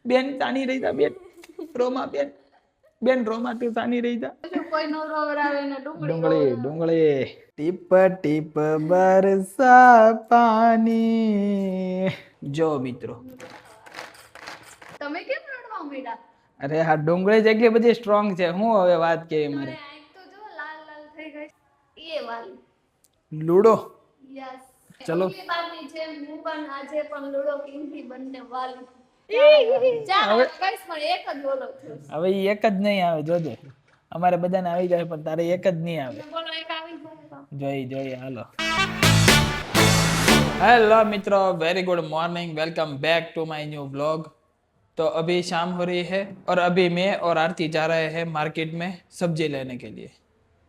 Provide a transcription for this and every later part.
બેન તાની રહી જા બેન રોમા બેન બેન રોમા તું તાની રહી જા કોઈ નો રોવરાવે ને ડુંગળી ડુંગળી ટીપ ટીપ બરસા પાની જો મિત્રો તમે કેમ રડવા માંડ્યા? અરે આ ડુંગળી જ એટલી બધી સ્ટ્રોંગ છે હું હવે વાત કેવી મારે આંખ તો જો લાલ લાલ થઈ ગઈ એ વાલી લૂડો યસ ચલો ઓલી બારની છે હું પણ આજે પણ લૂડો કિંગ થી બંને વાલી ચાર હવે ગાઈસ પણ એક જ બોલો છો હવે ઈ એક જ નહીં આવે જોજે અમારે બધાને આવી જાય પણ તારે એક જ નહીં આવે બોલો એક આવી જાય તો જોઈ જોઈએ હાલો हेलो मित्रों very good morning welcome back to my new blog तो अभी शाम हो रही है और अभी मैं और आरती जा रहे हैं मार्केट में सब्जी लेने के लिए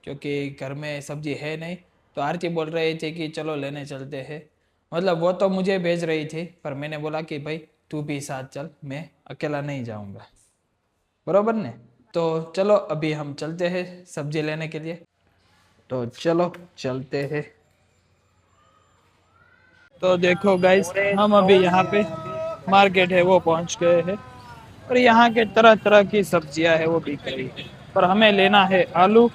क्योंकि घर में सब्जी है नहीं तो आरती बोल रही थी कि चलो लेने चलते हैं मतलब वो तो मुझे भेज रही थी पर मैंने बोला कि भाई तू भी साथ चल मैं अकेला नहीं जाऊंगा बरोबर ने तो चलो अभी हम चलते हैं सब्जी लेने के लिए तो चलो चलते हैं तो देखो गाइस हम अभी यहाँ पे मार्केट है वो पहुंच गए हैं और यहाँ के तरह तरह की सब्जियां है वो बिक रही है पर हमें लेना है आलू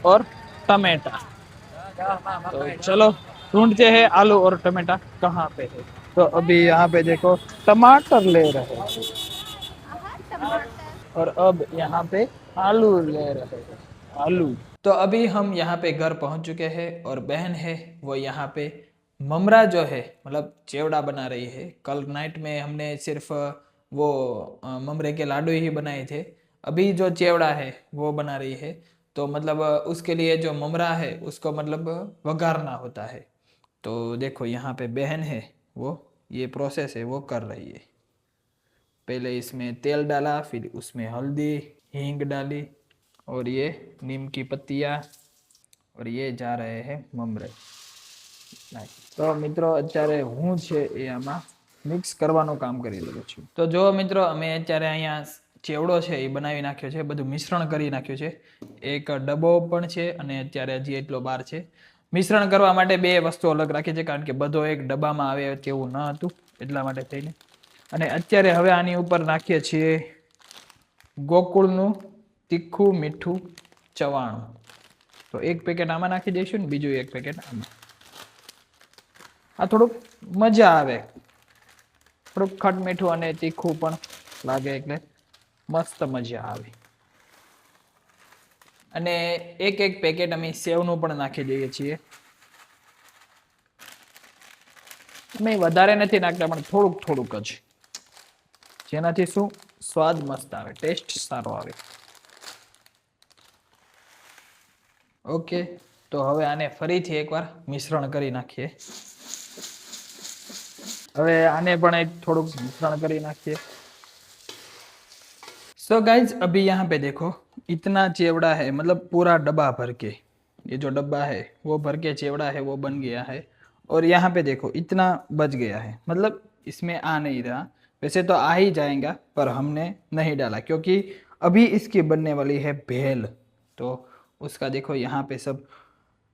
और टमाटा तो चलो ढूंढते हैं आलू और टमाटा कहाँ पे है तो अभी यहाँ पे देखो टमाटर ले रहे हैं और अब यहाँ पे आलू ले रहे हैं आलू तो अभी हम यहाँ पे घर पहुंच चुके हैं और बहन है वो यहाँ पे ममरा जो है मतलब चेवड़ा बना रही है कल नाइट में हमने सिर्फ वो ममरे के लाडू ही बनाए थे अभी जो चेवड़ा है वो बना रही है तो मतलब उसके लिए जो ममरा है उसको मतलब वघारना होता है तो देखो यहाँ पे बहन है वो ये प्रोसेस है वो कर रही है पहले इसमें तेल डाला फिर उसमें हल्दी हींग डाली और ये नीम की पत्तियाँ और ये जा रहे हैं ममरे તો મિત્રો અત્યારે હું છે એ આમાં મિક્સ કરવાનું કામ કરી રહ્યો છું તો જો મિત્રો અમે અત્યારે અહીંયા ચેવડો છે એ બનાવી નાખ્યો છે બધું મિશ્રણ કરી નાખ્યું છે એક ડબ્બો પણ છે અને અત્યારે હજી એટલો બાર છે મિશ્રણ કરવા માટે બે વસ્તુ અલગ રાખી છે કારણ કે બધો એક ડબ્બામાં આવે તેવું ન હતું એટલા માટે થઈને અને અત્યારે હવે આની ઉપર નાખીએ છીએ ગોકુળનું તીખું મીઠું ચવાણું તો એક પેકેટ આમાં નાખી દઈશું ને બીજું એક પેકેટ આમાં આ થોડુંક મજા આવે થોડુંક ખટ મીઠું અને તીખું પણ લાગે એટલે મસ્ત મજા આવે અને એક એક પેકેટ અમે સેવનું પણ નાખી દઈએ છીએ અમે વધારે નથી નાખતા પણ થોડુંક થોડુંક જ જેનાથી શું સ્વાદ મસ્ત આવે ટેસ્ટ સારો આવે ઓકે તો હવે આને ફરીથી એકવાર મિશ્રણ કરી નાખીએ હવે आने पण एक थोड़ा मिश्रण करी नाखिए सो गाइज अभी यहाँ पे देखो इतना चेवड़ा है मतलब पूरा डब्बा भर के ये जो डब्बा है वो भर के चेवड़ा है वो बन गया है और यहाँ पे देखो इतना बच गया है मतलब इसमें आ नहीं रहा वैसे तो आ ही जाएगा पर हमने नहीं डाला क्योंकि अभी इसकी बनने वाली है भेल तो उसका देखो यहाँ पे सब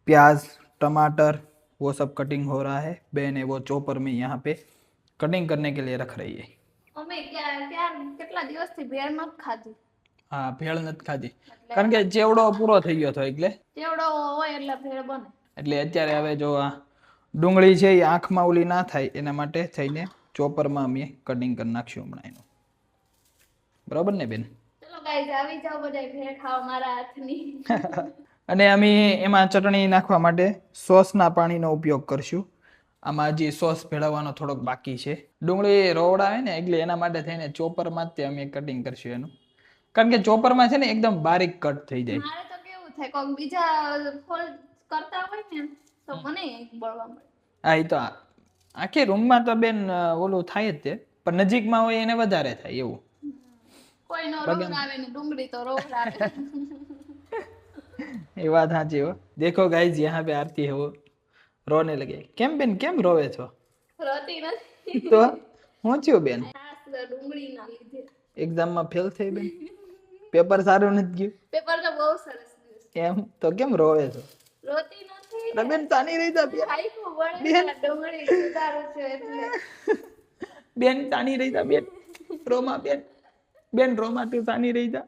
प्याज टमाटर वो सब कटिंग हो रहा है बहन है वो चॉपर में यहाँ पे कटिंग करने के लिए रख रही है અમે ક્યાં કેટલા દિવસથી ભેળ ન ખાધી હા ભેળ નથી ખાધી કારણ કે ચેવડો પૂરો થઈ ગયો હતો એટલે ચેવડો હોય એટલે ભેળ બને એટલે અત્યારે હવે જો આ ડુંગળી છે એ આંખમાં ઓલી ના થાય એના માટે થઈને ચોપરમાં અમે કટિંગ કરી નાખ્યું હમણાં એનું બરાબર ને બેન ચલો ગાઈસ આવી જાવ બધાય ભેળ ખાવા મારા હાથની અને અમે એમાં ચટણી નાખવા માટે સોસના પાણીનો ઉપયોગ કરશું આમાં હજી સોસ ભેળવવાનો થોડોક બાકી છે ડુંગળી રોવડાવે ને એટલે એના માટે થઈને ચોપરમાં જ અમે કટિંગ કરશું એનું કારણ કે ચોપરમાં છે ને એકદમ બારીક કટ થઈ જાય મારે તો કેવું થાય કોક બીજા ફોલ્ડ કરતા હોય ને તો મને બળવા મળે હા એ તો આખી રૂમમાં તો બેન ઓલું થાય જ તે પણ નજીકમાં હોય એને વધારે થાય એવું કોઈ નો રોવરાવે ને ડુંગળી તો રોવરાવે ये बात हाँची हो देखो गाइज यहाँ पे आरती है वो रोने लगे केम बेन केम रोवे छो રોતી નથી तो હું થયું બેન આ ડુંગળી ના લીધે એક્ઝામ માં ફેલ થઈ બેન પેપર સારું નથી ગયું પેપર તો બહુ સરસ ગયું એમ તો કેમ રોવે છો રોતી નથી અરે બેન તાની રહી જા બેન ખાઈકું વળે ડુંગળી સુધારું છું એટલે બેન તાની રહી જા બેન રોમા બેન રોમા તું સાની રહી જા.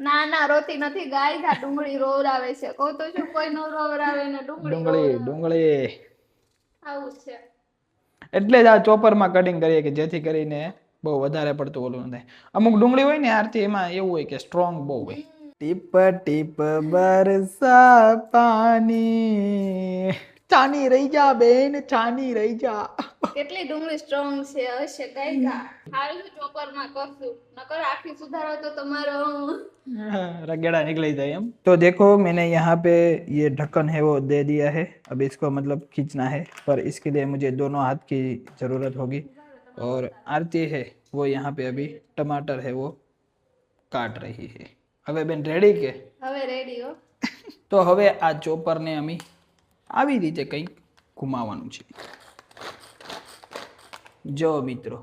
ના ના રોતી નથી ગાઈસ, આ ડુંગળી રોવરાવે છે. કહું તો શું કોઈ નો રોવરાવે ને ડુંગળી ડુંગળી આવું છે. એટલે જ આ ચોપરમાં કટિંગ કરીએ કે જેથી કરીને બહુ વધારે પડતું ઓલું ન થાય. અમુક ડુંગળી હોય ને આરતી એમાં એવું હોય કે સ્ટ્રોંગ બહુ હોય. ટીપ ટીપ બરસા પાણી, ચાની રહી જા બેન, ચાની રહી જા. કેટલી ડુંગળી સ્ટ્રોંગ છે હશે ગાઈસ. હાલ શું ચોપરમાં કરશું, નકર આખી સુધારો તો તમારો रगड़ा निकल जाए हम. तो देखो मैंने यहाँ पे ये ढक्कन है वो दे दिया है. अब इसको मतलब खींचना है, पर इसके लिए मुझे दोनों हाथ की जरूरत होगी. और आरती है वो यहाँ पे अभी टमाटर है वो काट रही है. હવે બેન રેડી કે? હવે રેડી હો. તો હવે આ ચોપરને અમે આવી રીતે કંઈક ઘુમાવવાનું છે. જો મિત્રો,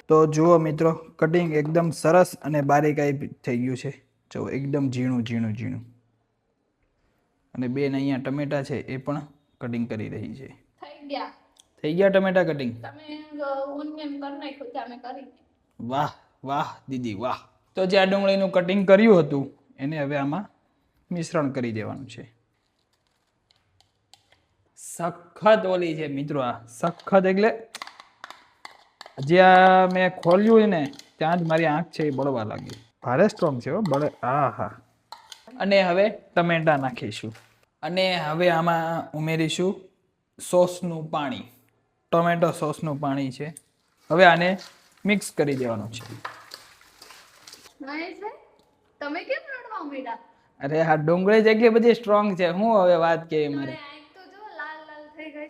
તો જુઓ મિત્રો, કટિંગ એકદમ સરસ અને બારીકાઈ થઈ ગયું છે. જો એકદમ ઝીણું. અને બેન અહીંયા ટમેટા છે એ પણ કટિંગ કરી રહી છે. થઈ ગયા ટમેટા કટિંગ. તમે ઓનિયન કરી નાખ્યું છે, અમે કરી. વાહ દીદી વાહ. તો જે આ ડુંગળીનું કટિંગ કર્યું હતું એને હવે આમાં મિશ્રણ કરી દેવાનું છે. સખત ઓલી છે મિત્રો, આ સખત એટલે જ્યાં મેં ખોલ્યું ને ત્યાં જ મારી આંખ છે એ બળવા લાગી. ભારે સ્ટ્રોંગ છે હો, બળે. આહા. અને હવે ટમેટા નાખીશું અને હવે આમાં ઉમેરીશું સોસનું પાણી. ટોમેટો સોસનું પાણી છે. હવે આને મિક્સ કરી દેવાનું છે. તમે કેમ રડવા માંડ્યા? અરે આ ડુંગળી જ એટલી બધી સ્ટ્રોંગ છે, હું હવે વાત કે મારે. તો જો લાલ થઈ ગઈ.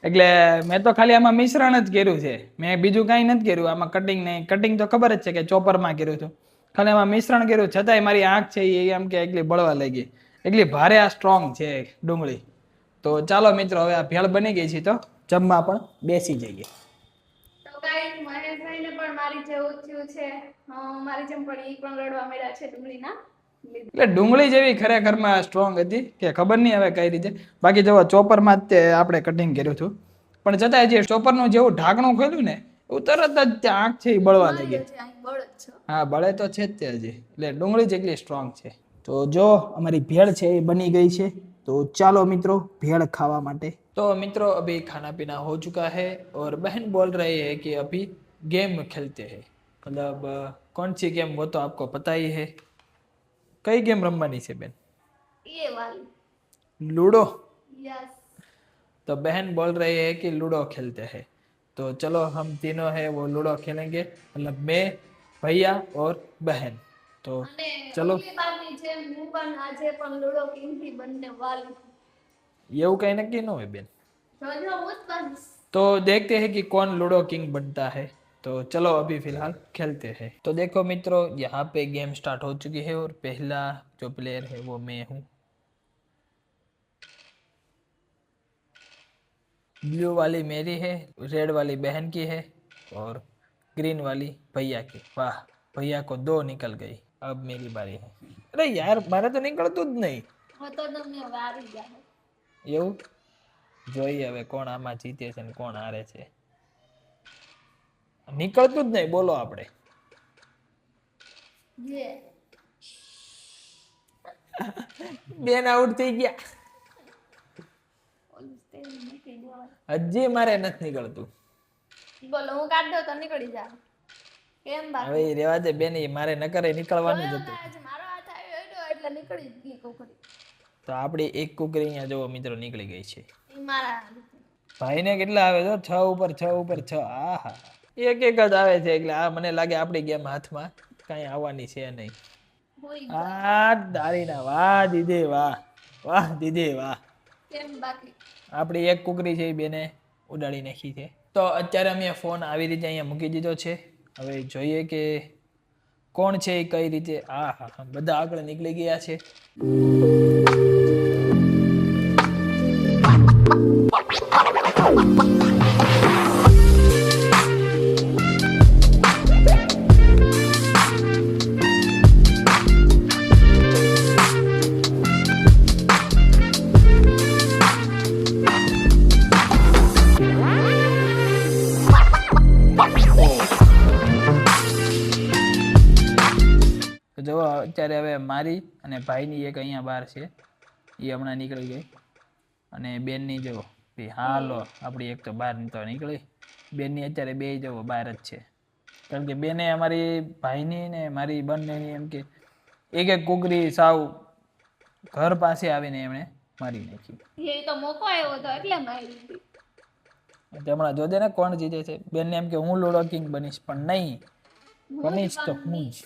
એટલે મેં તો ખાલી આમાં મિશ્રણ જ કર્યું છે, મેં બીજું કાંઈ નથી કર્યું આમાં. કટિંગ નહીં, કટિંગ તો ખબર જ છે કે ચોપરમાં કર્યું હતું, ખાલી આમાં મિશ્રણ કર્યું. છતાંય મારી આંખ છે એ આમ કે એટલી બળવા લાગી, એટલી ભારે આ સ્ટ્રોંગ છે ડુંગળી. તો ચાલો મિત્રો, હવે આ ભેળ બની ગઈ છે તો જમવા પણ બેસી જઈએ. તો ગાઈસ મહેશભાઈને પણ મારી જેવું થયું છે, મારી જેમ પણ ઈ પણ રડવા માંડ્યા છે ડુંગળીના. એટલે ડુંગળી જેવી ખરેખરમાં સ્ટ્રોંગ હતી કે ખબર નહીં હવે કઈ રીતે. બાકી જો ચોપરમાં જ તે આપણે કટિંગ કર્યું હતું, પણ છતાં જે ચોપરનું જેવું ઢાંકણું ખોલ્યું ને એવું તરત જ ત્યાં આંખ છે એ બળવા લાગી. હા, બળે તો છે જ તે હજી. એટલે ડુંગળી જેટલી સ્ટ્રોંગ છે. તો જો અમારી ભેળ છે એ બની ગઈ છે. तो चलो मित्रों भेड़ खावा माटे. तो मित्रों अभी खाना पीना हो चुका है और बहन बोल रही है कि अभी गेम खेलते हैं. मतलब कौन सी गेम वो तो आपको पता ही है. कई गेम रमवानी है बेन? ये वाली लूडो. यस. तो बहन बोल रही है कि लूडो खेलते हैं. तो चलो हम तीनों है वो लूडो खेलेंगे. मतलब मैं, भैया और बहन. तो चलो. ये कहीं नक्की न है बेन. तो देखते हैं कि कौन लूडो किंग बनता है. तो चलो अभी फिलहाल खेलते हैं. तो देखो मित्रों, यहाँ पे गेम स्टार्ट हो चुकी है और पहला जो प्लेयर है वो मैं हूँ. ब्लू वाली मेरी है, रेड वाली बहन की है और ग्रीन वाली भैया की. वाह, भैया को 2 निकल गई. अब मेरी बारी है. अरे यार मारे तो निकलતું જ નહીં. તો તમને વારી જાય. એવું જોઈએ હવે કોણ આમાં જીતે છે ને કોણ હારે છે. નીકળતું જ નહીં, બોલો આપણે. બેન આઉટ થઈ ગયા. હજી મારે નથી નીકળતું. બોલો હું કાઢ દઉં તો નીકળી જા. કેમ બાકી? હવે રેવા દે બેન, મારે નકરે નીકળવાનું જ હતું. મારો હાથ આવ્યો એટલે નીકળી ગઈ કુકરી. તો આપણી એક કુકરી અહીંયા જોવો મિત્રો નીકળી ગઈ છે. મારા ભાઈને કેટલા આવે છે? 6 ઉપર 6 ઉપર 6. આહા, એક એક જ આવે છે. એટલે આ મને લાગે આપણી ગેમ હાથમાં કાંઈ આવવાની છે નહીં. આ દારીના વાહ દીદી વાહ, વાહ દીદી વાહ. કેમ બાકી? આપણી એક કુકરી છે એ બેને ઉડાડી નાખી છે. તો અત્યારે અમે ફોન આવી રીતે અહીંયા મૂકી દીધો છે. હવે જોઈએ કે કોણ છે એ કઈ રીતે. આહા, બધા આગળ નીકળી ગયા છે. જો અત્યારે હવે મારી અને ભાઈની એક અહીંયા બહાર છે, એ હમણાં નીકળી ગઈ. અને બેનની જો હાલો આપણી એક તો બહાર તો નીકળી, બેનની અત્યારે બે જવો બહાર જ છે. કારણ કે બેને અમારી ભાઈની ને મારી બંનેની એમ કે એક એક કુકરી સાવ ઘર પાસે આવીને એમણે મારી નાખી. એ તો મોકો આવ્યો હતો એટલે મારી દીધી. હમણાં જોજે ને કોણ જીતે છે. બેનને એમ કે હું લુડો કિંગ બનીશ, પણ નહીં, બનીશ તો હું જ.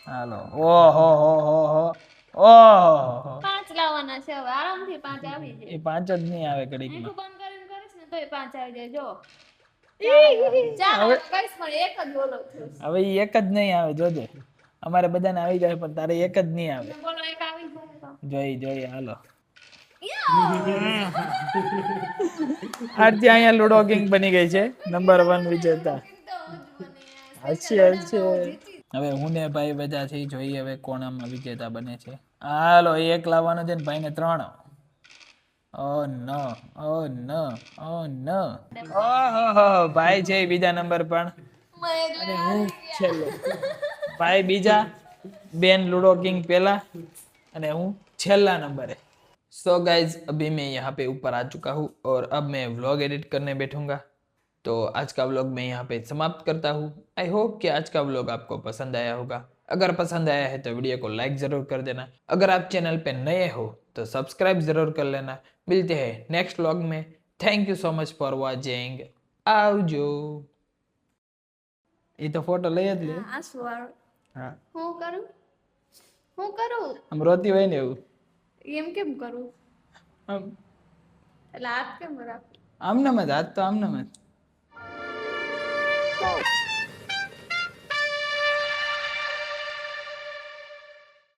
હાલો ઓહો હો હો હો ઓહો 5 લાવવાના છે હવે, આરામથી 5 આવી જાય. એ 5 જ નહીં આવે ઘડીકમાં. મીઠું બંધ કરીને કરીશ ને તોય 5 આવી જાય. જો ચાલો કઈશ પણ એક જ બોલો થયો. હવે ઈ એક જ નહીં આવે, જોજે. અમારે બધાને આવી જાય પણ તારે એક જ નહીં આવે. બોલો એક આવી જાય તો જોઈ હાલો. આરતી અહીંયા લુડો કિંગ બની ગઈ છે, નંબર 1 વિજેતા. હશે. હવે હું ને ભાઈ બધા થી જોઈએ હવે કોણ આમાં વિજેતા બને છે. હાલો એક લાવવાનો છે ને ભાઈને 3. ઓ નો ઓહો ભાઈ છે બીજા નંબર પણ, અને હું છેલ્લો. भाई बीजा, बेन लूडो किंग पहला, અને હું છેલ્લા નંબરે. सो गाइज अभी मैं यहाँ पे ऊपर आ चुका हूँ और अब मैं व्लॉग एडिट करने बैठूंगा. तो आज का व्लॉग मैं यहाँ पे समाप्त करता हूँ. आई होप कि आज का व्लॉग आपको पसंद आया होगा. अगर पसंद आया है तो वीडियो को लाइक जरूर कर देना. अगर आप चैनल पे नए हो तो सब्सक्राइब जरूर कर लेना. मिलते हैं नेक्स्ट व्लॉग में. Thank you so much for watching. आवजो. ये तो फोटो ले જ લે. આંસુ વાળો. હા હું કરું આમ રોતી હોય ને એવું. એમ કેમ કરું? આમ એટલે હાથ કેમ રાખું? આમને જ હાથ તો આમને જ.